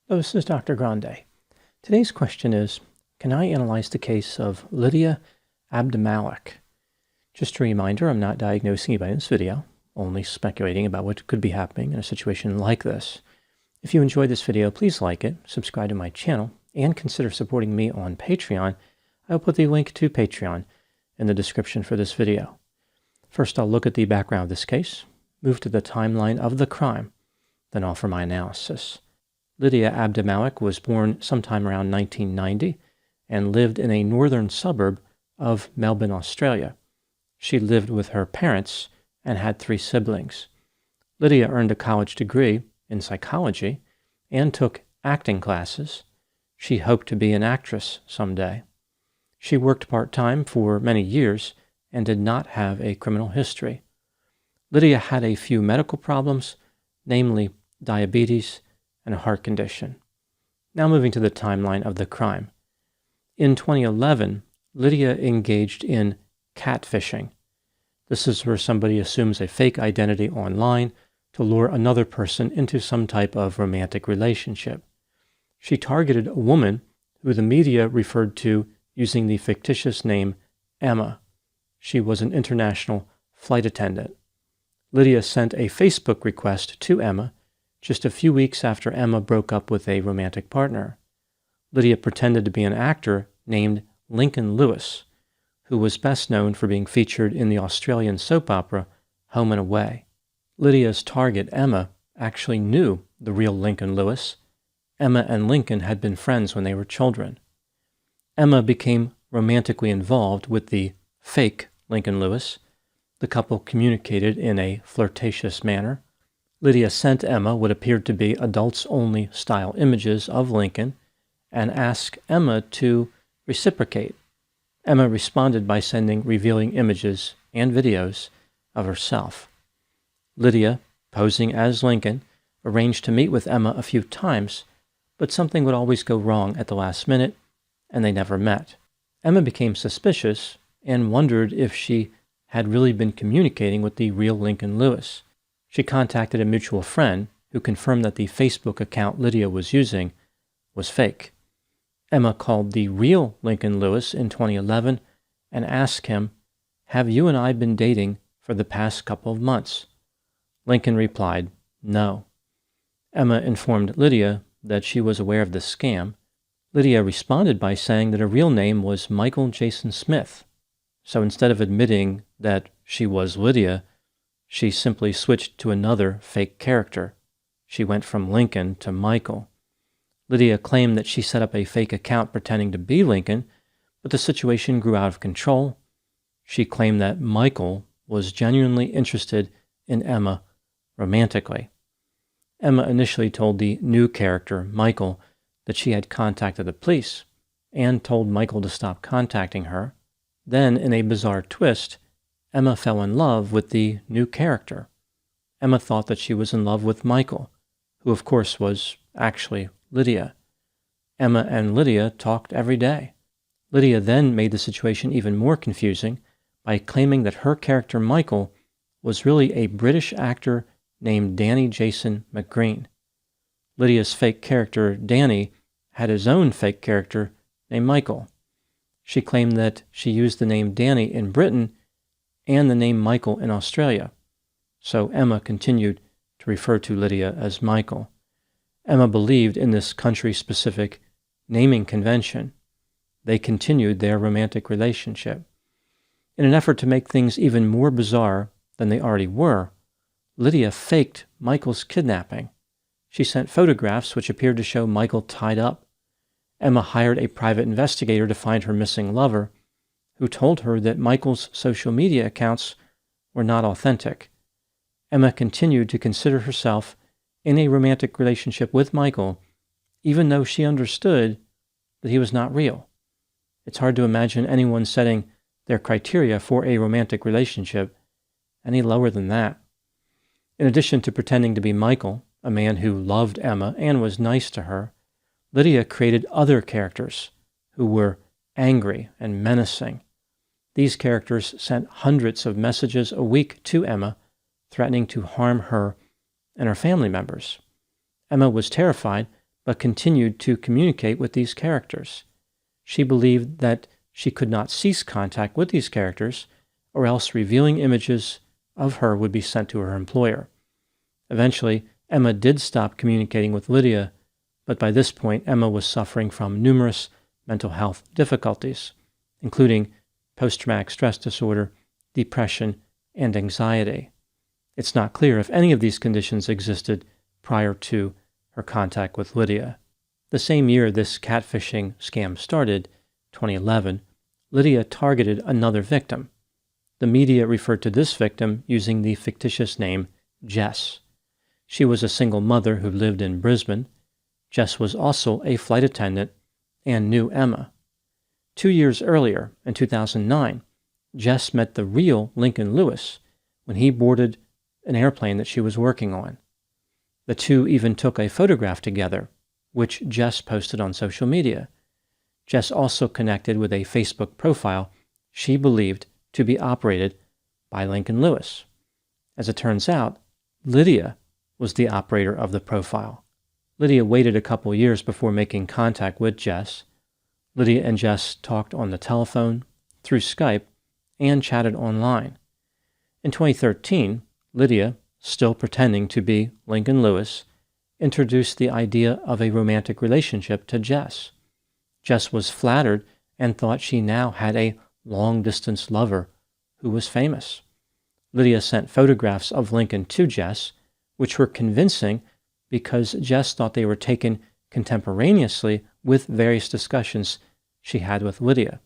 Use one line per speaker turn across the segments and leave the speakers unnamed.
Hello, this is Dr. Grande. Today's question is, can I analyze the case of Lydia Abdelmalek? Just a reminder, I'm not diagnosing anybody in this video, only speculating about what could be happening in a situation like this. If you enjoyed this video, please like it, subscribe to my channel, and consider supporting me on Patreon. I'll put the link to Patreon in the description for this video. First, I'll look at the background of this case, move to the timeline of the crime, then offer my analysis. Lydia Abdelmalek was born sometime around 1990 and lived in a northern suburb of Melbourne, Australia. She lived with her parents and had 3 siblings. Lydia earned a college degree in psychology and took acting classes. She hoped to be an actress someday. She worked part-time for many years and did not have a criminal history. Lydia had a few medical problems, namely diabetes and a heart condition. Now moving to the timeline of the crime. In 2011, Lydia engaged in catfishing. This is where somebody assumes a fake identity online to lure another person into some type of romantic relationship. She targeted a woman who the media referred to using the fictitious name Emma. She was an international flight attendant. Lydia sent a Facebook request to Emma just a few weeks after Emma broke up with a romantic partner. Lydia pretended to be an actor named Lincoln Lewis, who was best known for being featured in the Australian soap opera Home and Away. Lydia's target, Emma, actually knew the real Lincoln Lewis. Emma and Lincoln had been friends when they were children. Emma became romantically involved with the fake Lincoln Lewis. The couple communicated in a flirtatious manner. Lydia sent Emma what appeared to be adults-only style images of Lincoln and asked Emma to reciprocate. Emma responded by sending revealing images and videos of herself. Lydia, posing as Lincoln, arranged to meet with Emma a few times, but something would always go wrong at the last minute, and they never met. Emma became suspicious and wondered if she had really been communicating with the real Lincoln Lewis. She contacted a mutual friend who confirmed that the Facebook account Lydia was using was fake. Emma called the real Lincoln Lewis in 2011 and asked him, "Have you and I been dating for the past couple of months?" Lincoln replied, "No." Emma informed Lydia that she was aware of the scam. Lydia responded by saying that her real name was Michael Jason Smith. So instead of admitting that she was Lydia, she simply switched to another fake character. She went from Lincoln to Michael. Lydia claimed that she set up a fake account pretending to be Lincoln, but the situation grew out of control. She claimed that Michael was genuinely interested in Emma romantically. Emma initially told the new character, Michael, that she had contacted the police and told Michael to stop contacting her. Then, in a bizarre twist, Emma fell in love with the new character. Emma thought that she was in love with Michael, who of course was actually Lydia. Emma and Lydia talked every day. Lydia then made the situation even more confusing by claiming that her character Michael was really a British actor named Danny Jason McGreen. Lydia's fake character Danny had his own fake character named Michael. She claimed that she used the name Danny in Britain and the name Michael in Australia. So Emma continued to refer to Lydia as Michael. Emma believed in this country-specific naming convention. They continued their romantic relationship. In an effort to make things even more bizarre than they already were, Lydia faked Michael's kidnapping. She sent photographs which appeared to show Michael tied up. Emma hired a private investigator to find her missing lover, who told her that Michael's social media accounts were not authentic. Emma continued to consider herself in a romantic relationship with Michael, even though she understood that he was not real. It's hard to imagine anyone setting their criteria for a romantic relationship any lower than that. In addition to pretending to be Michael, a man who loved Emma and was nice to her, Lydia created other characters who were angry and menacing. These characters sent hundreds of messages a week to Emma, threatening to harm her and her family members. Emma was terrified, but continued to communicate with these characters. She believed that she could not cease contact with these characters, or else revealing images of her would be sent to her employer. Eventually, Emma did stop communicating with Lydia, but by this point, Emma was suffering from numerous mental health difficulties, including post-traumatic stress disorder, depression, and anxiety. It's not clear if any of these conditions existed prior to her contact with Lydia. The same year this catfishing scam started, 2011, Lydia targeted another victim. The media referred to this victim using the fictitious name Jess. She was a single mother who lived in Brisbane. Jess was also a flight attendant and knew Emma. 2 years earlier, in 2009, Jess met the real Lincoln Lewis when he boarded an airplane that she was working on. The two even took a photograph together, which Jess posted on social media. Jess also connected with a Facebook profile she believed to be operated by Lincoln Lewis. As it turns out, Lydia was the operator of the profile. Lydia waited a couple years before making contact with Jess. Lydia and Jess talked on the telephone, through Skype, and chatted online. In 2013, Lydia, still pretending to be Lincoln Lewis, introduced the idea of a romantic relationship to Jess. Jess was flattered and thought she now had a long-distance lover who was famous. Lydia sent photographs of Lincoln to Jess, which were convincing because Jess thought they were taken contemporaneously with various discussions she had with Lydia.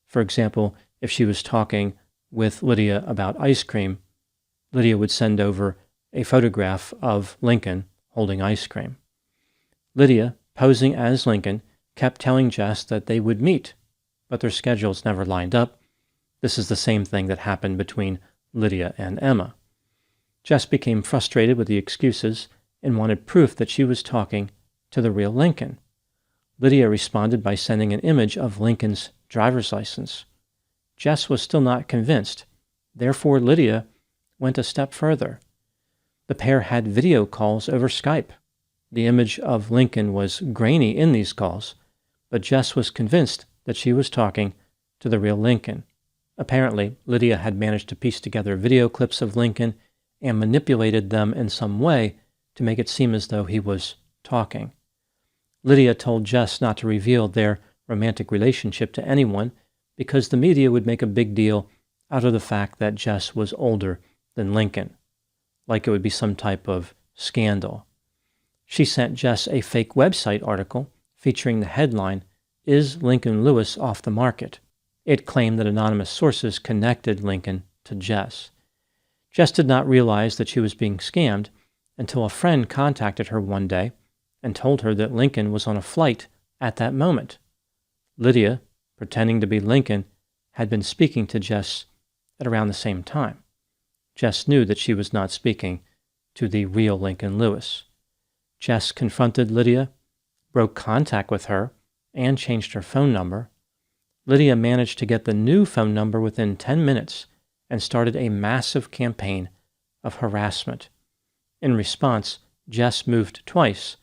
For example, if she was talking with Lydia about ice cream, Lydia would send over a photograph of Lincoln holding ice cream. Lydia, posing as Lincoln, kept telling Jess that they would meet, but their schedules never lined up. This is the same thing that happened between Lydia and Emma. Jess became frustrated with the excuses and wanted proof that she was talking to the real Lincoln. Lydia responded by sending an image of Lincoln's driver's license. Jess was still not convinced. Therefore, Lydia went a step further. The pair had video calls over Skype. The image of Lincoln was grainy in these calls, but Jess was convinced that she was talking to the real Lincoln. Apparently, Lydia had managed to piece together video clips of Lincoln and manipulated them in some way to make it seem as though he was talking. Lydia told Jess not to reveal their romantic relationship to anyone because the media would make a big deal out of the fact that Jess was older than Lincoln, like it would be some type of scandal. She sent Jess a fake website article featuring the headline, "Is Lincoln Lewis Off the Market?" It claimed that anonymous sources connected Lincoln to Jess. Jess did not realize that she was being scammed until a friend contacted her one day and told her that Lincoln was on a flight at that moment. Lydia, pretending to be Lincoln, had been speaking to Jess at around the same time. Jess knew that she was not speaking to the real Lincoln Lewis. Jess confronted Lydia, broke contact with her, and changed her phone number. Lydia managed to get the new phone number within 10 minutes and started a massive campaign of harassment. In response, Jess moved twice,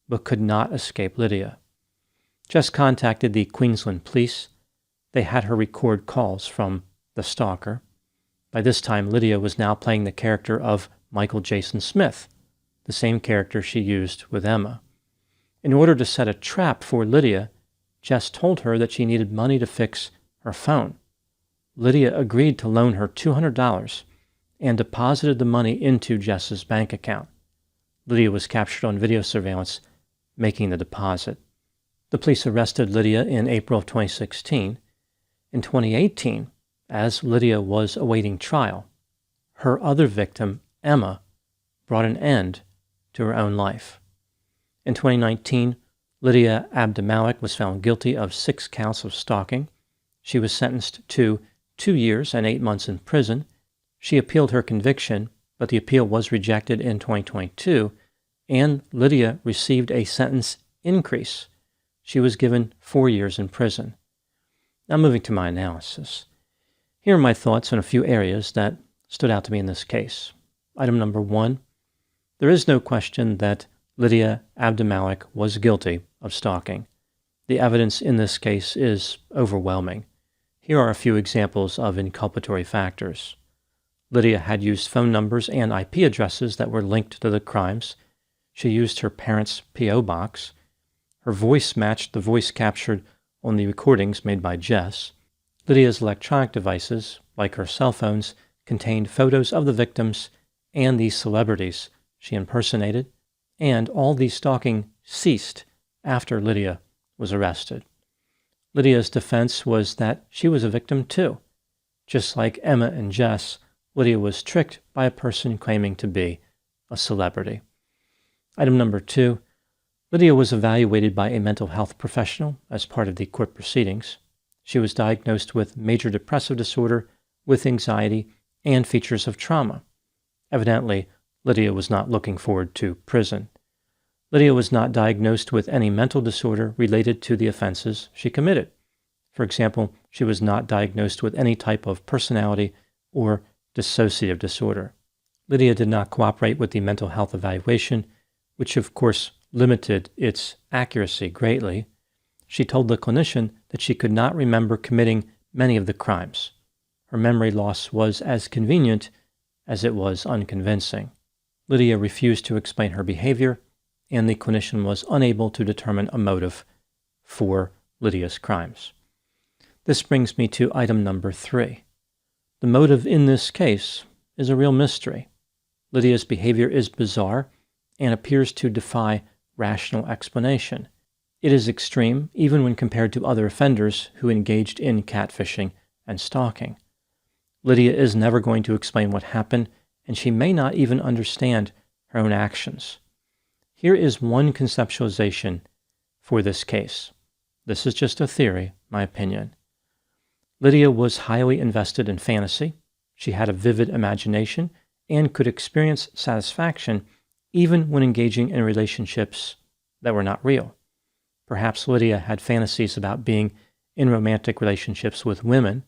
but could not escape Lydia. Jess contacted the Queensland police. They had her record calls from the stalker. By this time, Lydia was now playing the character of Michael Jason Smith, the same character she used with Emma. In order to set a trap for Lydia, Jess told her that she needed money to fix her phone. Lydia agreed to loan her $200 and deposited the money into Jess's bank account. Lydia was captured on video surveillance making the deposit. The police arrested Lydia in April of 2016. In 2018, as Lydia was awaiting trial, her other victim, Emma, brought an end to her own life. In 2019, Lydia Abdelmalek was found guilty of 6 counts of stalking. She was sentenced to 2 years and 8 months in prison. She appealed her conviction, but the appeal was rejected in 2022, and Lydia received a sentence increase. She was given 4 years in prison. Now moving to my analysis. Here are my thoughts on a few areas that stood out to me in this case. Item number 1, there is no question that Lydia Abdelmalek was guilty of stalking. The evidence in this case is overwhelming. Here are a few examples of inculpatory factors. Lydia had used phone numbers and IP addresses that were linked to the crimes. She used her parents' P.O. box. Her voice matched the voice captured on the recordings made by Jess. Lydia's electronic devices, like her cell phones, contained photos of the victims and the celebrities she impersonated, and all the stalking ceased after Lydia was arrested. Lydia's defense was that she was a victim too. Just like Emma and Jess, Lydia was tricked by a person claiming to be a celebrity. Item number 2, Lydia was evaluated by a mental health professional as part of the court proceedings. She was diagnosed with major depressive disorder, with anxiety, and features of trauma. Evidently, Lydia was not looking forward to prison. Lydia was not diagnosed with any mental disorder related to the offenses she committed. For example, she was not diagnosed with any type of personality or dissociative disorder. Lydia did not cooperate with the mental health evaluation, which of course limited its accuracy greatly. She told the clinician that she could not remember committing many of the crimes. Her memory loss was as convenient as it was unconvincing. Lydia refused to explain her behavior, and the clinician was unable to determine a motive for Lydia's crimes. This brings me to item number 3. The motive in this case is a real mystery. Lydia's behavior is bizarre and appears to defy rational explanation. It is extreme even when compared to other offenders who engaged in catfishing and stalking. Lydia is never going to explain what happened, and she may not even understand her own actions. Here is one conceptualization for this case. This is just a theory, my opinion. Lydia was highly invested in fantasy. She had a vivid imagination and could experience satisfaction even when engaging in relationships that were not real. Perhaps Lydia had fantasies about being in romantic relationships with women.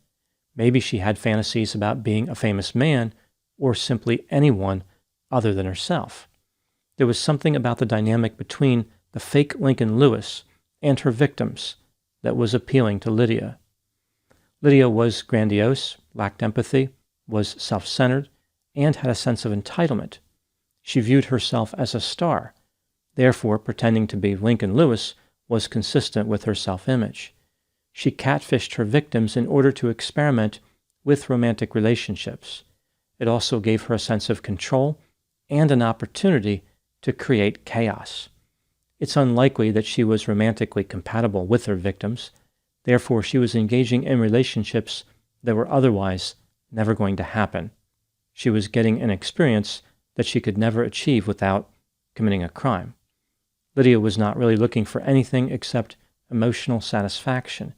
Maybe she had fantasies about being a famous man or simply anyone other than herself. There was something about the dynamic between the fake Lincoln Lewis and her victims that was appealing to Lydia. Lydia was grandiose, lacked empathy, was self-centered, and had a sense of entitlement. She viewed herself as a star. Therefore, pretending to be Lincoln Lewis was consistent with her self-image. She catfished her victims in order to experiment with romantic relationships. It also gave her a sense of control and an opportunity to create chaos. It's unlikely that she was romantically compatible with her victims. Therefore, she was engaging in relationships that were otherwise never going to happen. She was getting an experience that she could never achieve without committing a crime. Lydia was not really looking for anything except emotional satisfaction.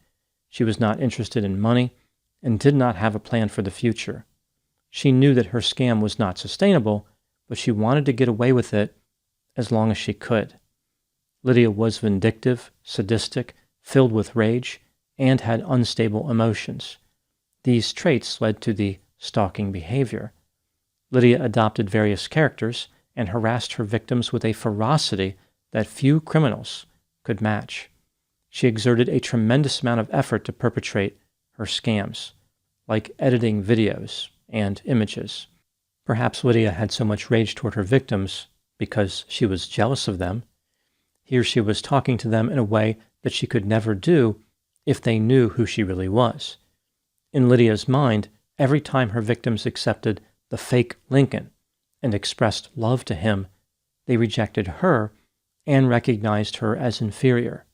She was not interested in money and did not have a plan for the future. She knew that her scam was not sustainable, but she wanted to get away with it as long as she could. Lydia was vindictive, sadistic, filled with rage, and had unstable emotions. These traits led to the stalking behavior. Lydia adopted various characters and harassed her victims with a ferocity that few criminals could match. She exerted a tremendous amount of effort to perpetrate her scams, like editing videos and images. Perhaps Lydia had so much rage toward her victims because she was jealous of them. Here she was talking to them in a way that she could never do if they knew who she really was. In Lydia's mind, every time her victims accepted the fake Lincoln and expressed love to him, they rejected her and recognized her as inferior.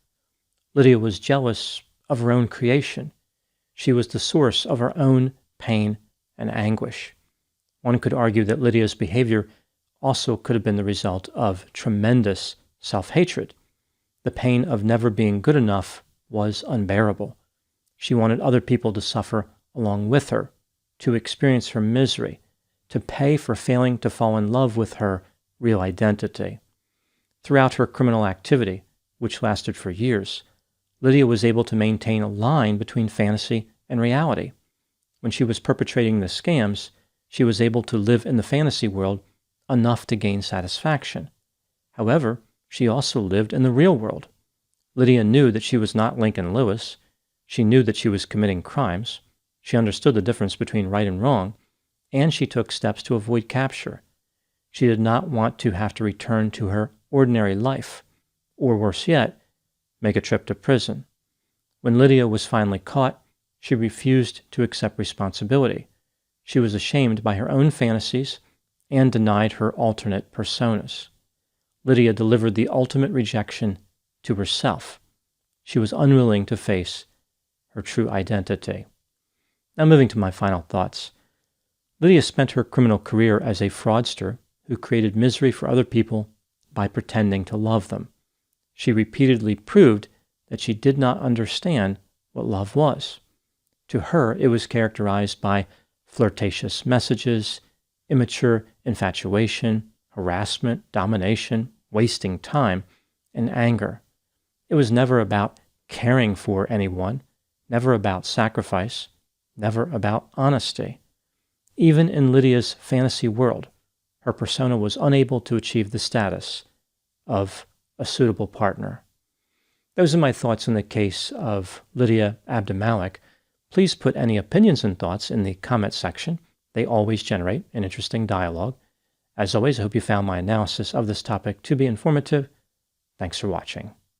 Lydia was jealous of her own creation. She was the source of her own pain and anguish. One could argue that Lydia's behavior also could have been the result of tremendous self-hatred. The pain of never being good enough was unbearable. She wanted other people to suffer along with her, to experience her misery, to pay for failing to fall in love with her real identity. Throughout her criminal activity, which lasted for years, Lydia was able to maintain a line between fantasy and reality. When she was perpetrating the scams, she was able to live in the fantasy world enough to gain satisfaction. However, she also lived in the real world. Lydia knew that she was not Lincoln Lewis. She knew that she was committing crimes. She understood the difference between right and wrong, and she took steps to avoid capture. She did not want to have to return to her ordinary life, or worse yet, make a trip to prison. When Lydia was finally caught, she refused to accept responsibility. She was ashamed by her own fantasies and denied her alternate personas. Lydia delivered the ultimate rejection to herself. She was unwilling to face her true identity. Now moving to my final thoughts. Lydia spent her criminal career as a fraudster who created misery for other people by pretending to love them. She repeatedly proved that she did not understand what love was. To her, it was characterized by flirtatious messages, immature infatuation, harassment, domination, wasting time, and anger. It was never about caring for anyone, never about sacrifice, never about honesty. Even in Lydia's fantasy world, her persona was unable to achieve the status of a suitable partner. Those are my thoughts in the case of Lydia Abdelmalek. Please put any opinions and thoughts in the comment section. They always generate an interesting dialogue. As always, I hope you found my analysis of this topic to be informative. Thanks for watching.